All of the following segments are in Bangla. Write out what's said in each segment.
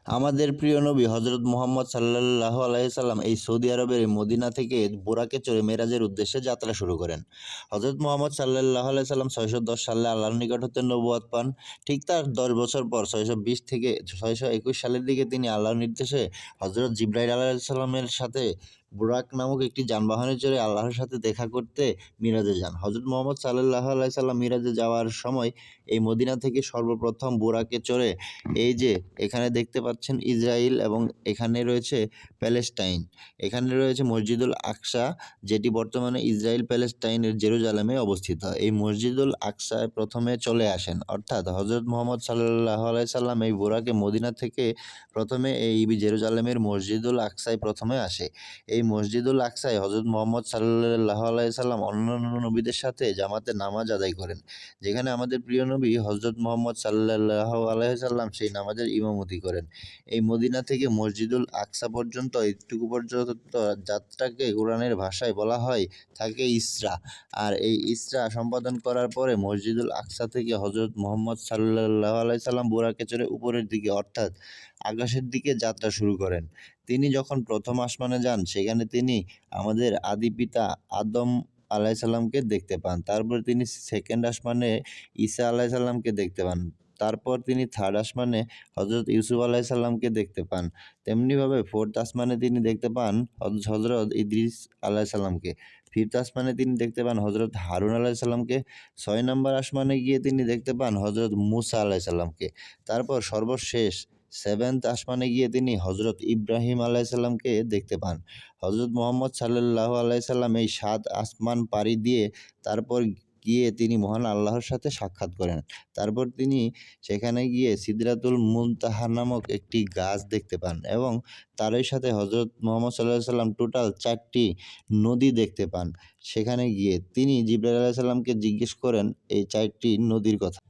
আমাদের প্রিয় নবী হজরত মুহাম্মদ সাল্লাল্লাহু আলাইহি সাল্লাম এই সৌদি আরবের মদিনা থেকে বুরাকে চড়ে মেরাজের উদ্দেশ্যে যাত্রা শুরু করেন। হজরত মুহাম্মদ সাল্লাল্লাহু আলাইহি সাল্লাম 610 সালে আল্লাহর নিকট হতে নবুয়ত পান। ঠিক তার 10 বছর পর 620 থেকে 621 সালের দিকে তিনি আল্লাহর নির্দেশে হজরত জিবরাইল আলাইহিস সালামের সাথে বুরাক নামক একটি যানবাহনে চড়ে আল্লাহর সাথে দেখা করতে মিরাজে যান। হজরত মুহাম্মদ সাল্লাল্লাহু আলাইহি সাল্লাম মিরাজে যাওয়ার সময় এই মদিনা থেকে সর্বপ্রথম বুরাকে চড়ে এই যে এখানে দেখতে পাচ্ছেন ইসরাইল এবং এখানে রয়েছে প্যালেস্টাইন। এখানে রয়েছে মসজিদুল আকসা, যেটি বর্তমানে ইসরায়েল প্যালেস্টাইনের জেরুজালেমে অবস্থিত। এই মসজিদুল আকসায় প্রথমে চলে আসেন, অর্থাৎ হজরত মুহাম্মদ সাল্লাল্লাহু আলাইহি সাল্লাম এই বুরাকে মদিনা থেকে প্রথমে এই জেরুজালেমের মসজিদুল আকসায় প্রথমে আসে। এই মসজিদুল আকসায় হজরত মুহাম্মদ সাল্লাল্লাহু আলাইহি সাল্লাম অন্যান্য নবীদের সাথে জামাতে নামাজ আদায় করেন, যেখানে আমাদের প্রিয় নবী হজরত মুহাম্মদ সাল্লাল্লাহু আলাইহি সাল্লাম সেই নামাজের ইমামতি করেন। এই মদিনা থেকে মসজিদুল আকসা পর্যন্ত এইটুকু পর্যন্ত যাত্রাকে কোরআনের ভাষায় বলা হয় থাকে ইসরা। আর এই ইসরা সম্পাদন করার পরে মসজিদুল আকসা থেকে হজরত মুহাম্মদ সাল্লাল্লাহু আলাইহি সাল্লাম বুরাকে চড়ে উপরের দিকে অর্থাৎ আকাশের দিকে যাত্রা শুরু করেন। তিনি যখন প্রথম আসমানে যান সেখানে তিনি আমাদের আদি পিতা আদম আলাইসাল্লামকে দেখতে পান। তারপর তিনি সেকেন্ড আসমানে ঈসা আলাইসাল্লামকে দেখতে পান। তারপর তিনি থার্ড আসমানে হজরত ইউসুফ আলাইসাল্লামকে দেখতে পান। তেমনিভাবে ফোর্থ আসমানে তিনি দেখতে পান হজরত ইদ্রিস আলাইসাল্লামকে। ফিফথ আসমানে তিনি দেখতে পান হজরত হারুন আলাইসাল্লামকে। 6 নম্বর আসমানে গিয়ে তিনি দেখতে পান হজরত মুসা আলাইসাল্লামকে। তারপর সর্বশেষ 7th আসমানে গিয়ে তিনি হজরত ইব্রাহিম আলাইসাল্লামকে দেখতে পান। হজরত মুহাম্মদ সাল্লাল্লাহু আলাইহি সাল্লাম এই 7 আসমান পাড়ি দিয়ে তারপর গিয়ে তিনি মহান আল্লাহর সাথে সাক্ষাৎ করেন। তারপর তিনি সেখানে গিয়ে সিদরাতুল মুনতাহা নামক একটি গাছ দেখতে পান এবং তারই সাথে হজরত মুহাম্মদ সাল্লাল্লাহু আলাইহি সাল্লাম টোটাল 4টি নদী দেখতে পান। সেখানে গিয়ে তিনি জিবরাইল আলাইহিস সালামকে জিজ্ঞেস করেন এই 4টি নদীর কথা।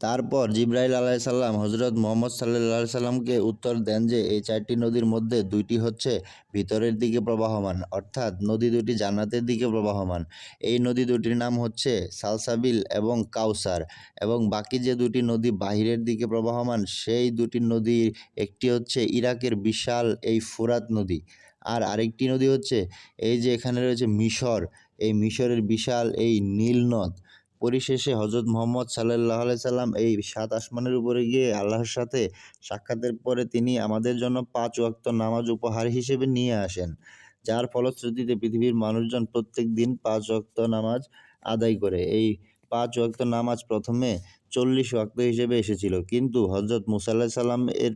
তারপর জিবরাইল আলাইহিস সালাম হজরত মুহাম্মদ সাল্লাল্লাহু আলাইহি সাল্লামকে উত্তর দেন যে এই 4টি নদীর মধ্যে 2টি হচ্ছে ভিতরের দিকে প্রবাহমান, অর্থাৎ নদী দুটি জান্নাতের দিকে প্রবাহমান। এই নদী দুটির নাম হচ্ছে সালসাবিল এবং কাউসার, এবং বাকি যে 2টি নদী বাহিরের দিকে প্রবাহমান সেই 2টি নদীর একটি হচ্ছে ইরাকের বিশাল এই ফুরাত নদী, আর আরেকটি নদী হচ্ছে এই যে এখানে রয়েছে মিশর, এই মিশরের বিশাল এই নীল নদ। পরিশেষে হজরত মুহাম্মদ সাল্লাল্লাহু আলাইহি সাল্লাম এই 7 আসমানের উপরে গিয়ে আল্লাহর সাথে সাক্ষাতের পরে তিনি আমাদের জন্য 5 ওয়াক্ত নামাজ উপহার হিসেবে নিয়ে আসেন, যার ফলশ্রুতিতে পৃথিবীর মানুষজন প্রত্যেক দিন 5 ওয়াক্ত নামাজ আদায় করে। এই 5 ওয়াক্ত নামাজ প্রথমে 40 ওয়াক্ত হিসেবে এসেছিল, কিন্তু হজরত মুসা আলাইহিস সালাম এর